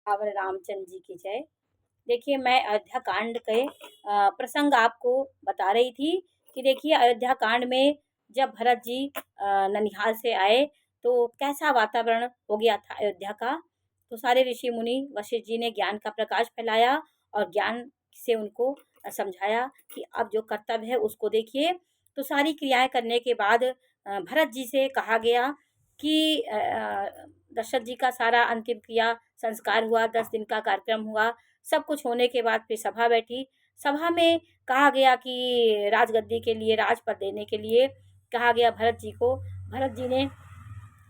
और रामचंद्र जी की जय। देखिए, मैं अयोध्या कांड के प्रसंग आपको बता रही थी कि देखिए अयोध्या कांड में जब भरत जी ननिहाल से आए तो कैसा वातावरण हो गया था अयोध्या का। तो सारे ऋषि मुनि वशिष्ठ जी ने ज्ञान का प्रकाश फैलाया और ज्ञान से उनको समझाया कि अब जो कर्तव्य है उसको देखिए। तो सारी क्रियाएं करने के बाद भरत जी से कहा गया कि दशरथ जी का सारा अंतिम क्रिया संस्कार हुआ, 10 दिन का कार्यक्रम हुआ। सब कुछ होने के बाद फिर सभा बैठी। सभा में कहा गया कि राजगद्दी के लिए, राजपद देने के लिए कहा गया भरत जी को। भरत जी ने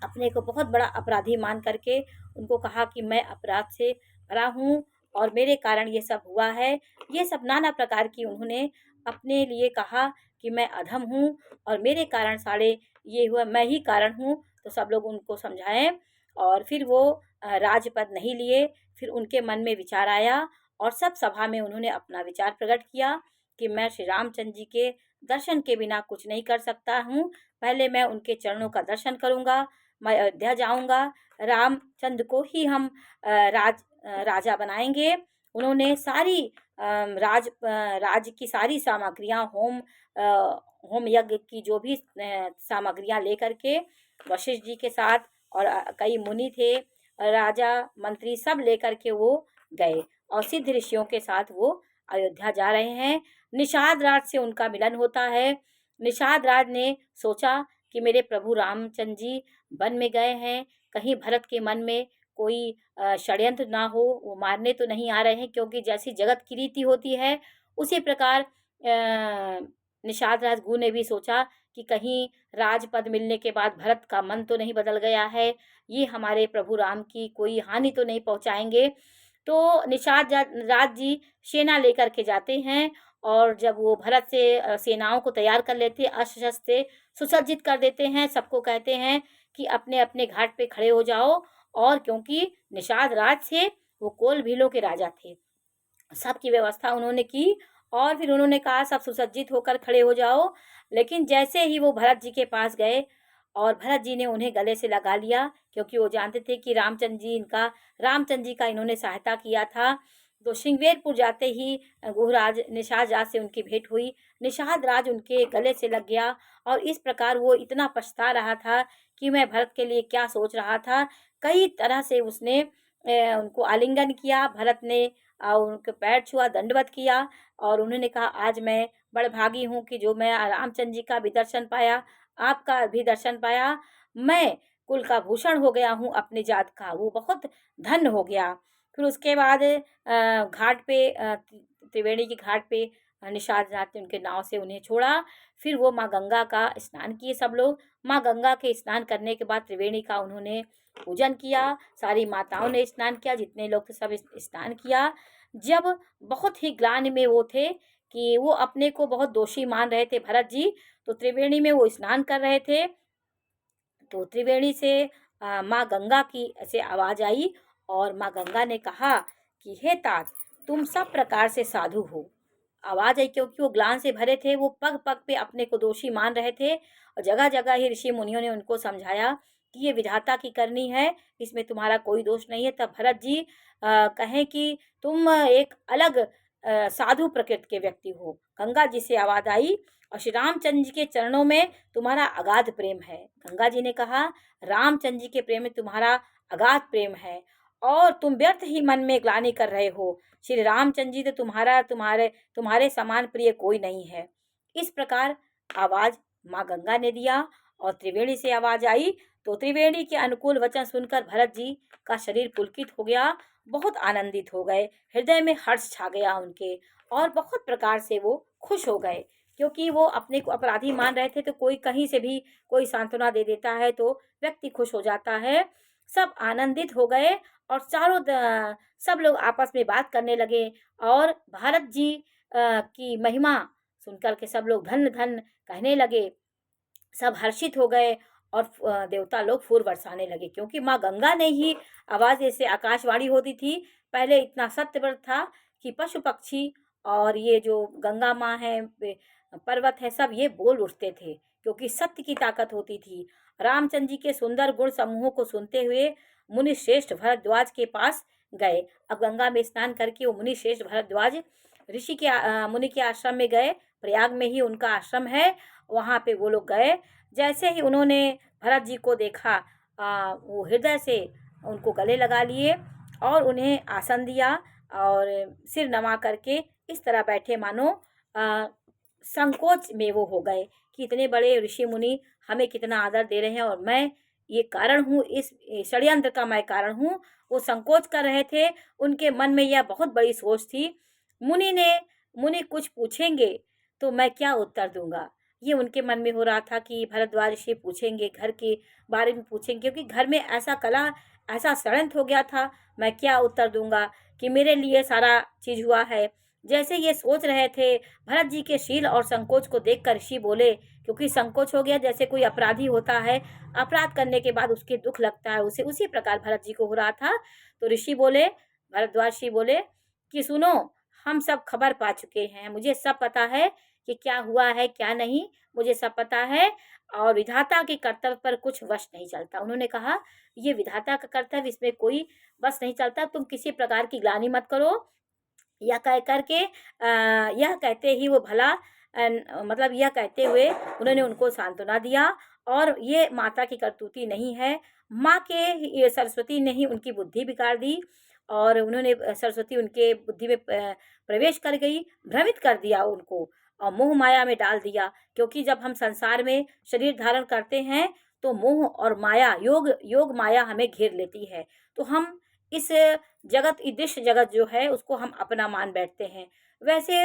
अपने को बहुत बड़ा अपराधी मान करके उनको कहा कि मैं अपराध से भरा हूँ और मेरे कारण ये सब हुआ है। ये सब नाना प्रकार की उन्होंने अपने लिए कहा कि मैं अधम हूँ और मेरे कारण सारे ये हुआ, मैं ही कारण हूँ। तो सब लोग उनको समझाएं और फिर वो राजपद नहीं लिए। फिर उनके मन में विचार आया और सब सभा में उन्होंने अपना विचार प्रकट किया कि मैं श्री रामचंद्र जी के दर्शन के बिना कुछ नहीं कर सकता हूँ। पहले मैं उनके चरणों का दर्शन करूँगा, मैं अयोध्या जाऊँगा, रामचंद्र को ही हम राजा बनाएंगे। उन्होंने सारी राज्य की सारी सामग्रियाँ, होम यज्ञ की जो भी सामग्रियाँ लेकर के वशिष्ठ जी के साथ और कई मुनि थे, राजा मंत्री सब लेकर के वो गए और सिद्ध ऋषियों के साथ वो अयोध्या जा रहे हैं। निषाद राज से उनका मिलन होता है। निषाद राज ने सोचा कि मेरे प्रभु रामचंद्र जी वन में गए हैं, कहीं भरत के मन में कोई षड्यंत्र ना हो, वो मारने तो नहीं आ रहे हैं, क्योंकि जैसी जगत की रीति होती है उसी प्रकार निषाद राजगुरु ने भी सोचा कि कहीं राजपद मिलने के बाद भरत का मन तो नहीं बदल गया है, ये हमारे प्रभु राम की कोई हानि तो नहीं पहुंचाएंगे। तो निषाद राज जी सेना लेकर के जाते हैं और जब वो भरत से सेनाओं को तैयार कर लेते, अस्त्र शस्त्र से सुसज्जित कर देते हैं, सबको कहते हैं कि अपने अपने घाट पे खड़े हो जाओ। और क्योंकि निषाद राज से वो कोल भीलों के राजा थे, सबकी व्यवस्था उन्होंने की और फिर उन्होंने कहा सब सुसज्जित होकर खड़े हो जाओ। लेकिन जैसे ही वो भरत जी के पास गए और भरत जी ने उन्हें गले से लगा लिया, क्योंकि वो जानते थे कि रामचंद्र जी का इन्होंने सहायता किया था। तो श्रृंगवेरपुर जाते ही गुहराज निषाद राज से उनकी भेंट हुई। निषाद राज उनके गले से लग गया और इस प्रकार वो इतना पछता रहा था कि मैं भरत के लिए क्या सोच रहा था। कई तरह से उसने उनको आलिंगन किया। भरत ने और उनके पैर छुआ, दंडवत किया और उन्होंने कहा आज मैं बड़भागी हूँ कि जो मैं रामचंद्र जी का भी दर्शन पाया, आपका भी दर्शन पाया। मैं कुल का भूषण हो गया हूँ अपनी जात का, वो बहुत धन्य हो गया। फिर उसके बाद घाट पे त्रिवेणी की घाट पे निषाद नाथ ने उनके नाव से उन्हें छोड़ा। फिर वो माँ गंगा का स्नान किए सब लोग। माँ गंगा के स्नान करने के बाद त्रिवेणी का उन्होंने पूजन किया। सारी माताओं ने स्नान किया, जितने लोग थे सब स्नान किया। जब बहुत ही ग्लानि में वो थे कि वो अपने को बहुत दोषी मान रहे थे भरत जी, तो त्रिवेणी में वो स्नान कर रहे थे। तो त्रिवेणी से माँ गंगा की ऐसे आवाज आई और माँ गंगा ने कहा कि हे तात, तुम सब प्रकार से साधु हो। आवाज आई क्योंकि वो ग्लान से भरे थे, वो पग पग पे अपने को दोषी मान रहे थे और जगह जगह ही ऋषि मुनियों ने उनको समझाया कि ये विधाता की करनी है, इसमें तुम्हारा कोई दोष नहीं है। तब भरत जी कहें कि तुम एक अलग साधु प्रकृति के व्यक्ति हो। गंगा जी से आवाज आई और श्री रामचंद्र जी के चरणों में तुम्हारा अगाध प्रेम है। गंगा जी ने कहा रामचंद्र जी के प्रेम में तुम्हारा अगाध प्रेम है और तुम व्यर्थ ही मन में ग्लानि कर रहे हो। श्री रामचंद्र जी तो तुम्हारे समान प्रिय कोई नहीं है। इस प्रकार आवाज माँ गंगा ने दिया और त्रिवेणी से आवाज आई। तो त्रिवेणी के अनुकूल वचन सुनकर भरत जी का शरीर पुलकित हो गया, बहुत आनंदित हो गए, हृदय में हर्ष छा गया उनके और बहुत प्रकार से वो खुश हो गए, क्योंकि वो अपने को अपराधी मान रहे थे। तो कोई कहीं से भी कोई सांत्वना दे देता है तो व्यक्ति खुश हो जाता है। सब आनंदित हो गए और सब लोग आपस में बात करने लगे और भारत जी की महिमा सुनकर के सब लोग धन धन कहने लगे। सब हर्षित हो गए और देवता लोग फूल बरसाने लगे, क्योंकि माँ गंगा ने ही आवाज जैसे आकाशवाणी होती थी। पहले इतना सत्यव्रत था कि पशु पक्षी और ये जो गंगा माँ है, पर्वत है, सब ये बोल उठते थे, क्योंकि सत्य की ताकत होती थी। रामचंद्र जी के सुंदर गुण समूहों को सुनते हुए मुनि श्रेष्ठ भरद्वाज के पास गए। अब गंगा में स्नान करके वो मुनि श्रेष्ठ भरद्वाज ऋषि के मुनि के आश्रम में गए। प्रयाग में ही उनका आश्रम है, वहाँ पे वो लोग गए। जैसे ही उन्होंने भरत जी को देखा, वो हृदय से उनको गले लगा लिए और उन्हें आसन दिया और सिर नवा करके इस तरह बैठे मानो संकोच में वो हो गए कि इतने बड़े ऋषि मुनि हमें कितना आदर दे रहे हैं और मैं ये कारण हूँ, इस षड्यंत्र का मैं कारण हूँ। वो संकोच कर रहे थे, उनके मन में यह बहुत बड़ी सोच थी। मुनि कुछ पूछेंगे तो मैं क्या उत्तर दूंगा, ये उनके मन में हो रहा था कि भरद्वाज ऋषि पूछेंगे, घर के बारे में पूछेंगे, क्योंकि घर में ऐसा षड्यंत्र हो गया था, मैं क्या उत्तर दूंगा कि मेरे लिए सारा चीज हुआ है। जैसे ये सोच रहे थे, भरत जी के शील और संकोच को देखकर ऋषि बोले, क्योंकि संकोच हो गया जैसे कोई अपराधी होता है, अपराध करने के बाद उसके दुख लगता है, उसे उसी प्रकार भरत जी को हो रहा था। तो ऋषि बोले, भरद्वाज ऋषि बोले कि सुनो, हम सब खबर पा चुके हैं, मुझे सब पता है कि क्या हुआ है क्या नहीं, मुझे सब पता है और विधाता के कर्तव्य पर कुछ वश नहीं चलता। उन्होंने कहा ये विधाता का कर्तव्य, इसमें कोई वश नहीं चलता, तुम किसी प्रकार की ग्लानि मत करो। यह कह करके यह कहते ही वो भला मतलब यह कहते हुए उन्होंने उनको सांत्वना दिया और ये माता की करतूती नहीं है, माँ के ये सरस्वती ने ही उनकी बुद्धि बिगाड़ दी और उन्होंने सरस्वती उनके बुद्धि में प्रवेश कर गई, भ्रमित कर दिया उनको और मोह माया में डाल दिया। क्योंकि जब हम संसार में शरीर धारण करते हैं तो मोह और माया योग माया हमें घेर लेती है, तो हम इस जगत दृश्य जगत जो है उसको हम अपना मान बैठते हैं। वैसे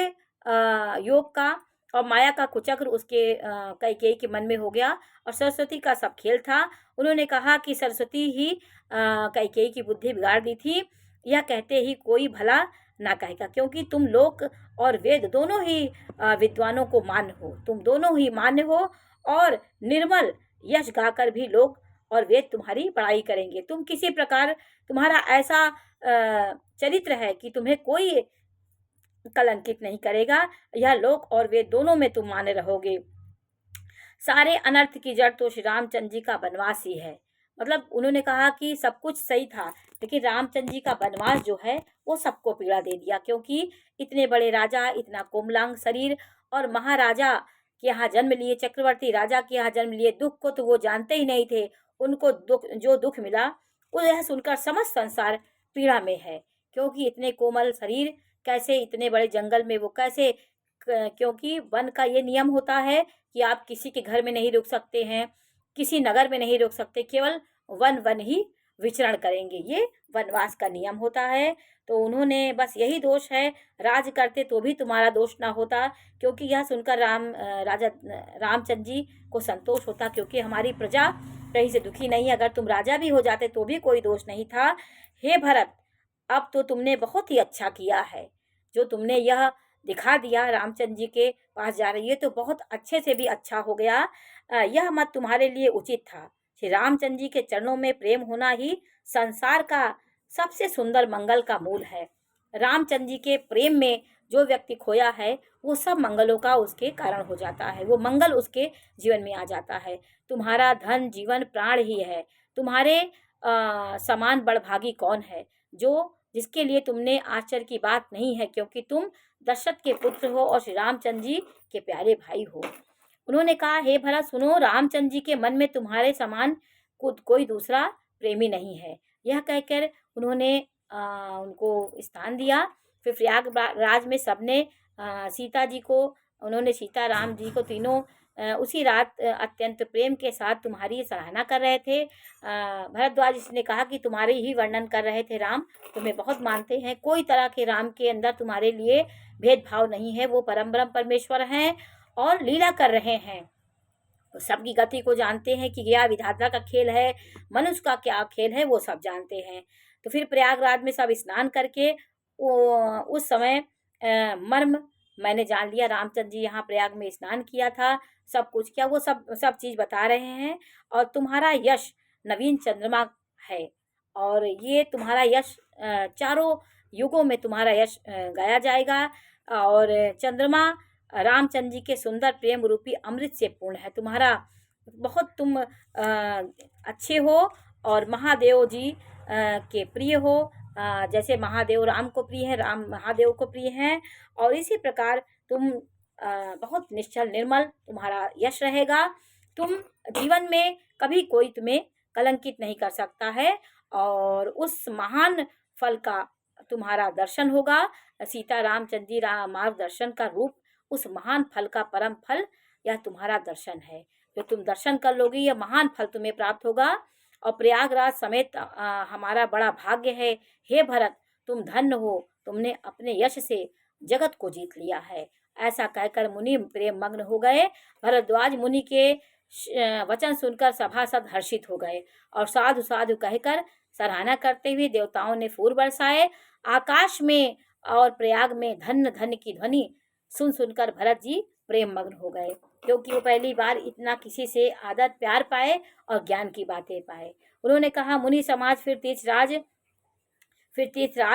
योग का और माया का कुचक्र उसके कैकेयी के मन में हो गया और सरस्वती का सब खेल था। उन्होंने कहा कि सरस्वती ही कैकेयी की बुद्धि बिगाड़ दी थी, यह कहते ही कोई भला ना कहेगा, क्योंकि तुम लोक और वेद दोनों ही विद्वानों को मान्य हो, तुम दोनों ही मान्य हो और निर्मल यश गाकर भी लोग और वेद तुम्हारी बड़ाई करेंगे। तुम किसी प्रकार तुम्हारा ऐसा चरित्र है कि तुम्हें कोई कलंकित नहीं करेगा, यह लोक और वेद दोनों में तुम माने रहोगे। सारे अनर्थ की जड़ तो श्री रामचंद्र जी का वनवास ही है। मतलब उन्होंने कहा कि सब कुछ सही था, लेकिन रामचंद्र जी का वनवास जो है वो सबको पीड़ा दे दिया, क्योंकि इतने बड़े राजा, इतना कोमलांग शरीर और महाराजा के यहाँ जन्म लिए, चक्रवर्ती राजा के यहाँ जन्म लिए, दुख को तो वो जानते ही नहीं थे। उनको जो दुख मिला वो यह सुनकर समस्त संसार पीड़ा में है, क्योंकि इतने कोमल शरीर कैसे इतने बड़े जंगल में वो कैसे, क्योंकि वन का ये नियम होता है कि आप किसी के घर में नहीं रुक सकते हैं, किसी नगर में नहीं रुक सकते, केवल वन ही विचरण करेंगे, ये वनवास का नियम होता है। तो उन्होंने बस यही दोष है, राज करते तो भी तुम्हारा दोष ना होता, क्योंकि यह सुनकर राजा रामचंद्र जी को संतोष होता, क्योंकि हमारी प्रजा कहीं से दुखी नहीं है, अगर तुम राजा भी हो जाते तो भी कोई दोष नहीं था। हे भरत, अब तो तुमने बहुत ही अच्छा किया है, जो तुमने यह दिखा दिया रामचंद्र जी के पास जा रही है, तो बहुत अच्छे से भी अच्छा हो गया। यह मत तुम्हारे लिए उचित था। श्री रामचंद्र जी के चरणों में प्रेम होना ही संसार का सबसे सुंदर मंगल का मूल है। रामचंद्र जी के प्रेम में जो व्यक्ति खोया है वो सब मंगलों का उसके कारण हो जाता है, वो मंगल उसके जीवन में आ जाता है। तुम्हारा धन जीवन प्राण ही है, तुम्हारे समान बड़भागी कौन है जो जिसके लिए तुमने आश्चर्य की बात नहीं है, क्योंकि तुम दशरथ के पुत्र हो और श्री रामचंद्र जी के प्यारे भाई हो। उन्होंने कहा, हे भरत सुनो, रामचंद्र जी के मन में तुम्हारे समान कोई दूसरा प्रेमी नहीं है। यह कहकर उन्होंने उनको स्थान दिया। फिर प्रयागराज में सबने सीता जी को, उन्होंने सीता राम जी को तीनों उसी रात अत्यंत प्रेम के साथ तुम्हारी सराहना कर रहे थे। भरद्वाज जी ने कहा कि तुम्हारे ही वर्णन कर रहे थे राम, तुम्हें बहुत मानते हैं, कोई तरह के राम के अंदर तुम्हारे लिए भेदभाव नहीं है, वो परम ब्रह्म परमेश्वर हैं और लीला कर रहे हैं, सबकी गति को जानते हैं कि यह विधाता का खेल है, मनुष्य का क्या खेल है वो सब जानते हैं। तो फिर प्रयागराज में सब स्नान करके उस समय मर्म मैंने जान लिया, रामचंद्र जी यहाँ प्रयाग में स्नान किया था, सब कुछ किया, वो सब चीज़ बता रहे हैं। और तुम्हारा यश नवीन चंद्रमा है और ये तुम्हारा यश चारों युगों में तुम्हारा यश गाया जाएगा। और चंद्रमा रामचंद्र जी के सुंदर प्रेम रूपी अमृत से पूर्ण है, तुम्हारा बहुत तुम अच्छे हो और महादेव जी के प्रिय हो, जैसे महादेव राम को प्रिय है, राम महादेव को प्रिय हैं, और इसी प्रकार तुम बहुत निश्चल निर्मल तुम्हारा यश रहेगा। तुम जीवन में कभी कोई तुम्हें कलंकित नहीं कर सकता है, और उस महान फल का तुम्हारा दर्शन होगा। सीता रामचंद्र जी मार्गदर्शन का रूप, उस महान फल का परम फल यह तुम्हारा दर्शन है। जो तुम दर्शन कर लोगे यह महान फल तुम्हें प्राप्त होगा, और प्रयागराज समेत हमारा बड़ा भाग्य है। हे भरत, तुम धन्य हो, तुमने अपने यश से जगत को जीत लिया है। ऐसा कहकर मुनि प्रेम मग्न हो गए। भरद्वाज मुनि के वचन सुनकर सभासद हर्षित हो गए, और साधु साधु कहकर सराहना करते हुए देवताओं ने फूल बरसाए। आकाश में और प्रयाग में धन्य धन्य की ध्वनि सुन सुनकर भरत जी प्रेम मग्न हो गए, क्योंकि वो पहली बार इतना किसी से आदर प्यार पाए और ज्ञान की बातें पाए। उन्होंने कहा, मुनि समाज फिर तीर्थराज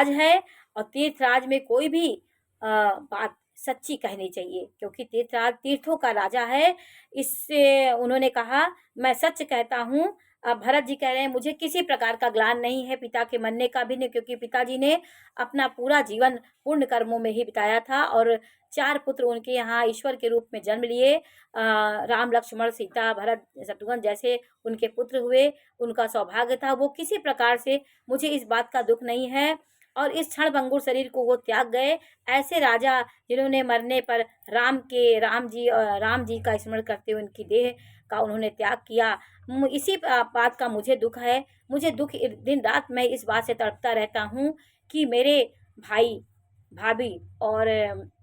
है, और तीर्थराज में कोई भी बात सच्ची कहनी चाहिए, क्योंकि तीर्थराज तीर्थों का राजा है। इससे उन्होंने कहा, मैं सच कहता हूँ। अब भरत जी कह रहे हैं, मुझे किसी प्रकार का ग्लान नहीं है, पिता के मरने का भी नहीं, क्योंकि पिताजी ने अपना पूरा जीवन पुण्य कर्मों में ही बिताया था, और 4 पुत्र उनके यहाँ ईश्वर के रूप में जन्म लिए। राम लक्ष्मण सीता भरत शत्रुघ्न जैसे उनके पुत्र हुए, उनका सौभाग्य था। वो किसी प्रकार से मुझे इस बात का दुख नहीं है, और इस क्षण भंगुर शरीर को वो त्याग गए। ऐसे राजा जिन्होंने मरने पर राम जी का स्मरण करते हुए उनकी देह का उन्होंने त्याग किया, इसी बात का मुझे दुख है। मुझे दुख दिन रात मैं इस बात से तड़पता रहता हूँ कि मेरे भाई भाभी और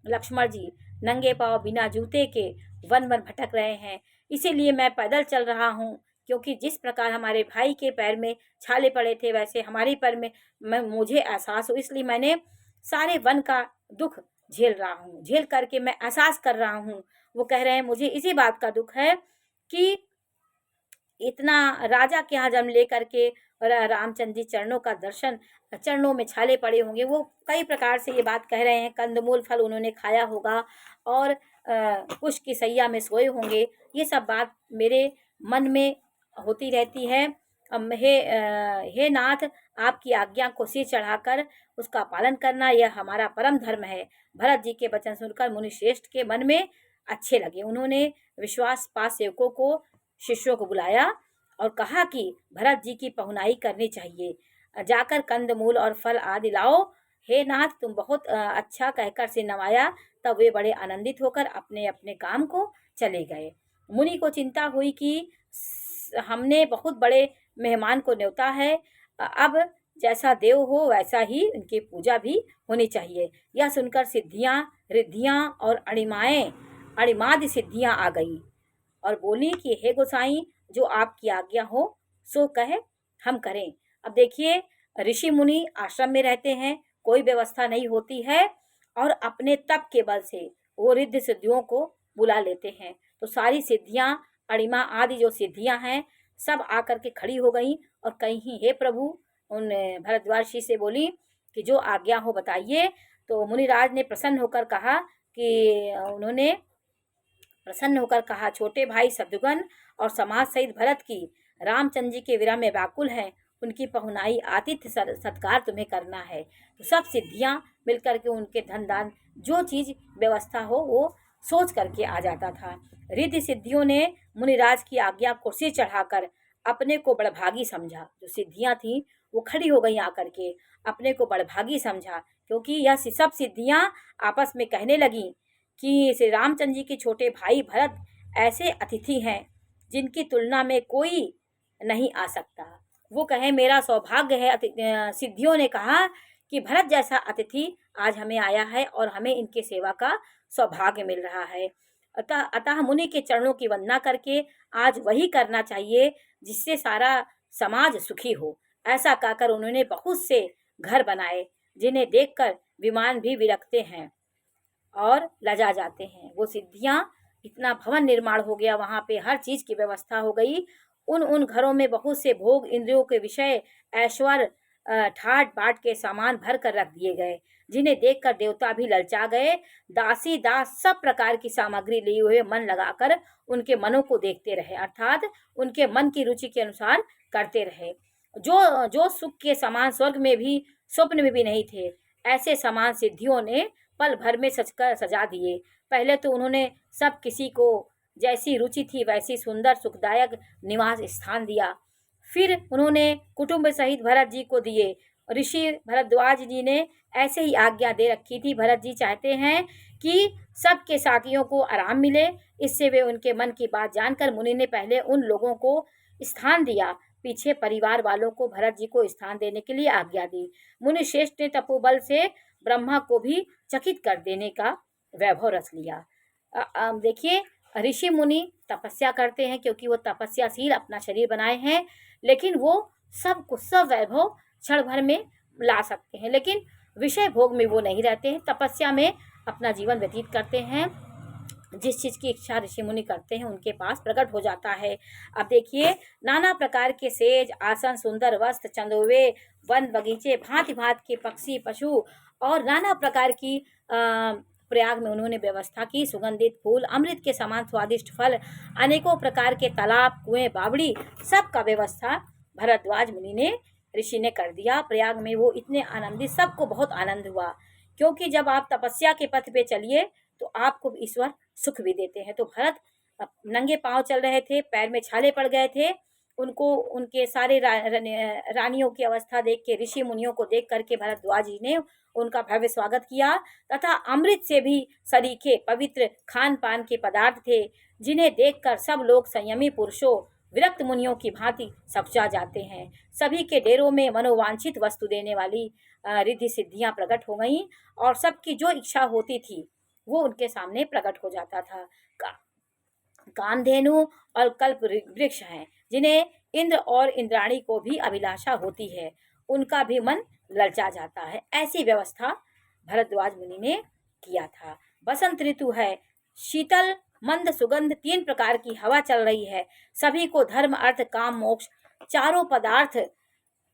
लक्ष्मण जी नंगे पांव बिना जूते के वन वन भटक रहे हैं। इसीलिए मैं पैदल चल रहा हूँ, क्योंकि जिस प्रकार हमारे भाई के पैर में छाले पड़े थे, वैसे हमारे पैर में मुझे एहसास हो, इसलिए मैंने सारे वन का दुख झेल रहा हूँ, झेल करके मैं एहसास कर रहा हूँ। वो कह रहे हैं, मुझे इसी बात का दुख है कि इतना राजा के यहाँ जन्म ले करके रामचंद्र जी चरणों में छाले पड़े होंगे। वो कई प्रकार से ये बात कह रहे हैं, कंदमूल फल उन्होंने खाया होगा, और कुश की सैया में सोए होंगे। ये सब बात मेरे मन में होती रहती है। हे नाथ, आपकी आज्ञा को सिर चढ़ाकर उसका पालन करना यह हमारा परम धर्म है। भरत जी के वचन सुनकर मुनि श्रेष्ठ के मन में अच्छे लगे। उन्होंने विश्वास पास सेवकों को, शिष्यों को बुलाया और कहा कि भरत जी की पहुनाई करनी चाहिए, जाकर कंदमूल और फल आदि लाओ। हे नाथ, तुम बहुत अच्छा कहकर से नवाया। तब वे बड़े आनंदित होकर अपने अपने काम को चले गए। मुनि को चिंता हुई कि हमने बहुत बड़े मेहमान को न्योता है, अब जैसा देव हो वैसा ही उनकी पूजा भी होनी चाहिए। यह सुनकर सिद्धियां, रिद्धियां और अणिमादि सिद्धियां आ गई और बोली कि हे गोसाई, जो आपकी आज्ञा हो सो कहे हम करें। अब देखिए, ऋषि मुनि आश्रम में रहते हैं, कोई व्यवस्था नहीं होती है, और अपने तप के बल से वो रिद्धि सिद्धियों को बुला लेते हैं। तो सारी सिद्धियां, अणिमा आदि जो सिद्धियां हैं, सब आकर के खड़ी हो गई और कहीं, हे प्रभु, उन भरद्वाज ऋषि से बोली कि जो आज्ञा हो बताइए। तो मुनिराज ने प्रसन्न होकर कहा, छोटे भाई शत्रुघ्न और समाज सहित भरत की रामचंद्र जी के विरह में व्याकुल हैं, उनकी पहुनाई आतिथ्य सत्कार तुम्हें करना है। तो सब सिद्धियां मिलकर के उनके धन दान जो चीज व्यवस्था हो वो सोच करके आ जाता था। रिद्धि सिद्धियों ने मुनिराज की आज्ञा को सिर चढ़ाकर अपने को बड़भागी समझा। जो सिद्धियां थी वो खड़ी हो गई आकर के, अपने को बड़भागी समझा, क्योंकि यह सब सिद्धियां आपस में कहने लगी कि श्री रामचंद्र जी के छोटे भाई भरत ऐसे अतिथि हैं जिनकी तुलना में कोई नहीं आ सकता। वो कहे, मेरा सौभाग्य है। सिद्धियों ने कहा कि भरत जैसा अतिथि आज हमें आया है और हमें इनके सेवा का सौभाग्य मिल रहा है। अतः मुनि के चरणों की वंदना करके आज वही करना चाहिए जिससे सारा समाज सुखी हो। ऐसा कहकर उन्होंने बहुत से घर बनाए, जिन्हें देखकर विमान भी विरकते हैं और लजा जाते हैं। वो सिद्धियां, इतना भवन निर्माण हो गया, वहां पे हर चीज की व्यवस्था हो गई। उन घरों में बहुत से भोग, इंद्रियों के विषय, ऐश्वर्य, ठाट बाट के सामान भर कर रख दिए गए, जिन्हें देखकर देवता भी ललचा गए। दासी दास सब प्रकार की सामग्री लिए हुए मन लगाकर उनके मनों को देखते रहे, अर्थात उनके मन की रुचि के अनुसार करते रहे। जो सुख के समान स्वर्ग में भी स्वप्न में भी नहीं थे। ऐसे समान सिद्धियों ने पल भर में सजकर सजा दिए। पहले तो उन्होंने सब किसी को जैसी रुचि थी वैसी सुंदर सुखदायक निवास स्थान दिया। फिर उन्होंने कुटुंब सहित भरत जी को दिए। ऋषि भरद्वाज जी ने ऐसे ही आज्ञा दे रखी थी। भरत जी चाहते हैं कि सबके साथियों को आराम मिले, इससे वे उनके मन की बात जानकर मुनि ने पहले उन लोगों को स्थान दिया, पीछे परिवार वालों को भरत जी को स्थान देने के लिए आज्ञा दी। मुनि श्रेष्ठ ने तपोबल से ब्रह्मा को भी चकित कर देने का वैभव रच लिया। देखिए, ऋषि मुनि तपस्या करते हैं क्योंकि वो तपस्याशील अपना शरीर बनाए हैं, लेकिन वो सब वैभव क्षण भर में ला सकते हैं, लेकिन विषय भोग में वो नहीं रहते हैं। तपस्या में अपना जीवन व्यतीत करते हैं। जिस चीज़ की इच्छा ऋषि मुनि करते हैं उनके पास प्रकट हो जाता है। अब देखिए, नाना प्रकार के सेज, आसन, सुंदर वस्त्र, चंदोवे, वन बगीचे, भांति भांति के पक्षी, पशु और नाना प्रकार की प्रयाग में उन्होंने व्यवस्था की। सुगंधित फूल, अमृत के समान स्वादिष्ट फल, अनेकों प्रकार के तालाब, कुएं, बावड़ी, सब का व्यवस्था भरद्वाज मुनि ने ऋषि ने कर दिया। प्रयाग में वो इतने आनंदित, सबको बहुत आनंद हुआ, क्योंकि जब आप तपस्या के पथ पे चलिए तो आपको ईश्वर सुख भी देते हैं। तो भरत नंगे पांव चल रहे थे, पैर में छाले पड़ गए थे। उनको उनके सारे रानियों की अवस्था देख के, ऋषि मुनियों को देख करके भरद्वाज जी ने उनका भव्य स्वागत किया तथा अमृत से भी सरीखे पवित्र खान पान के पदार्थ थे, जिन्हें देखकर सब लोग संयमी पुरुषों, विरक्त मुनियों की भांति सकुचा जाते हैं। सभी के डेरों में मनोवांछित वस्तु देने वाली रिद्धि सिद्धियां प्रकट हो गईं और सबकी जो इच्छा होती थी वो उनके सामने प्रकट हो जाता था। कामधेनु और कल्प वृक्ष हैं, जिन्हें इंद्र और इंद्राणी को भी अभिलाषा होती है, उनका भी मन ललचा जाता है। ऐसी व्यवस्था भरद्वाज मुनि ने किया था। बसंत ऋतु है, शीतल मंद सुगंध, 3 प्रकार की हवा चल रही है। सभी को धर्म, अर्थ, काम, मोक्ष चारों पदार्थ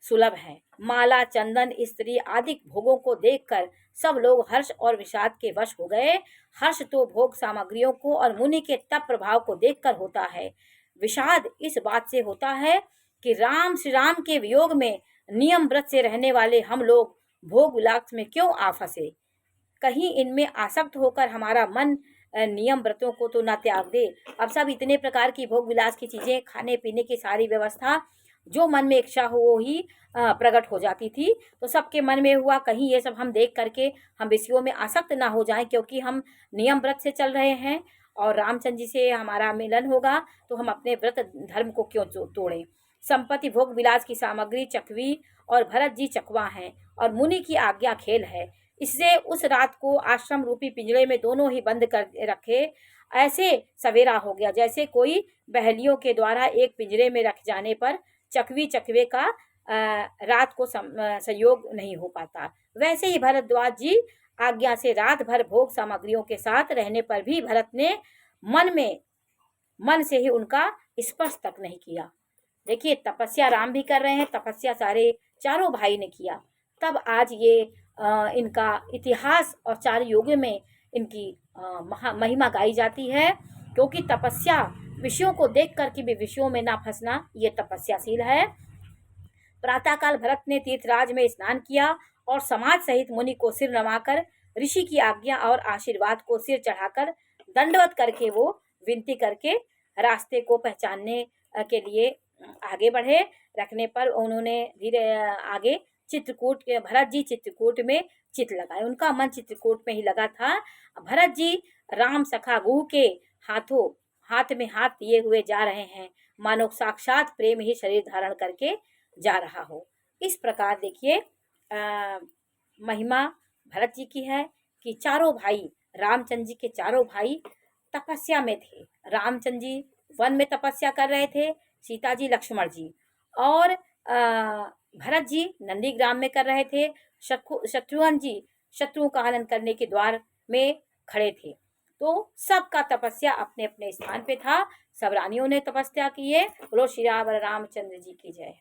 सुलभ है। माला, चंदन, स्त्री आदि भोगों को देखकर सब लोग हर्ष और विषाद के वश हो गए। हर्ष तो भोग सामग्रियों को और मुनि के तप प्रभाव को देखकर होता है। विषाद इस बात से होता है कि श्री राम के वियोग में नियम व्रत से रहने वाले हम लोग भोग विलास में क्यों आ फंसे। कहीं इनमें आसक्त होकर हमारा मन नियम व्रतों को तो न त्याग दे। अब सब इतने प्रकार की भोग विलास की चीजें, खाने पीने की सारी व्यवस्था, जो मन में इच्छा हो वो ही प्रकट हो जाती थी। तो सबके मन में हुआ कहीं ये सब हम देख करके हम विषयों में आसक्त ना हो जाएं, क्योंकि हम नियम व्रत से चल रहे हैं और रामचंद्र जी से हमारा मिलन होगा, तो हम अपने व्रत धर्म को क्यों तोड़ें। संपत्ति, भोग विलास की सामग्री चकवी और भरत जी चकवा हैं और मुनि की आज्ञा खेल है। इससे उस रात को आश्रम रूपी पिंजरे में दोनों ही बंद कर रखे। ऐसे सवेरा हो गया जैसे कोई बहेलियों के द्वारा एक पिंजरे में रख जाने पर चकवी चकवे का रात को संयोग नहीं हो पाता, वैसे ही भरद्वाज जी आज्ञा से रात भर भोग सामग्रियों के साथ रहने पर भी भरत ने मन से ही उनका स्पर्श तक नहीं किया। देखिए, तपस्या राम भी कर रहे हैं, तपस्या चारों भाई ने किया। तब आज ये इनका इतिहास और 4 युग में इनकी महिमा गाई जाती है, क्योंकि तपस्या विषयों को देख करके भी विषयों में ना फंसना, ये तपस्याशील है। प्रातःकाल भरत ने तीर्थराज में स्नान किया और समाज सहित मुनि को सिर नवाकर ऋषि की आज्ञा और आशीर्वाद को सिर चढ़ाकर दंडवत करके वो विनती करके रास्ते को पहचानने के लिए आगे बढ़े। रखने पर उन्होंने धीरे आगे चित्रकूट के भरत जी चित्रकूट में चित लगाए। उनका मन चित्रकूट में ही लगा था। भरत जी राम सखा गुह के हाथ में हाथ दिए हुए जा रहे हैं, मानो साक्षात प्रेम ही शरीर धारण करके जा रहा हो। इस प्रकार देखिए महिमा भरत जी की है कि चारों भाई, रामचंद्र जी के चारों भाई तपस्या में थे। रामचंद्र जी वन में तपस्या कर रहे थे, सीता जी, लक्ष्मण जी, और भरत जी नंदीग्राम में कर रहे थे। शत्रुघ्न जी शत्रुओं का हनन करने के द्वार में खड़े थे। तो सबका तपस्या अपने अपने स्थान पे था। सब रानियों ने तपस्या की है। बोलो श्री राम रामचंद्र जी की जय।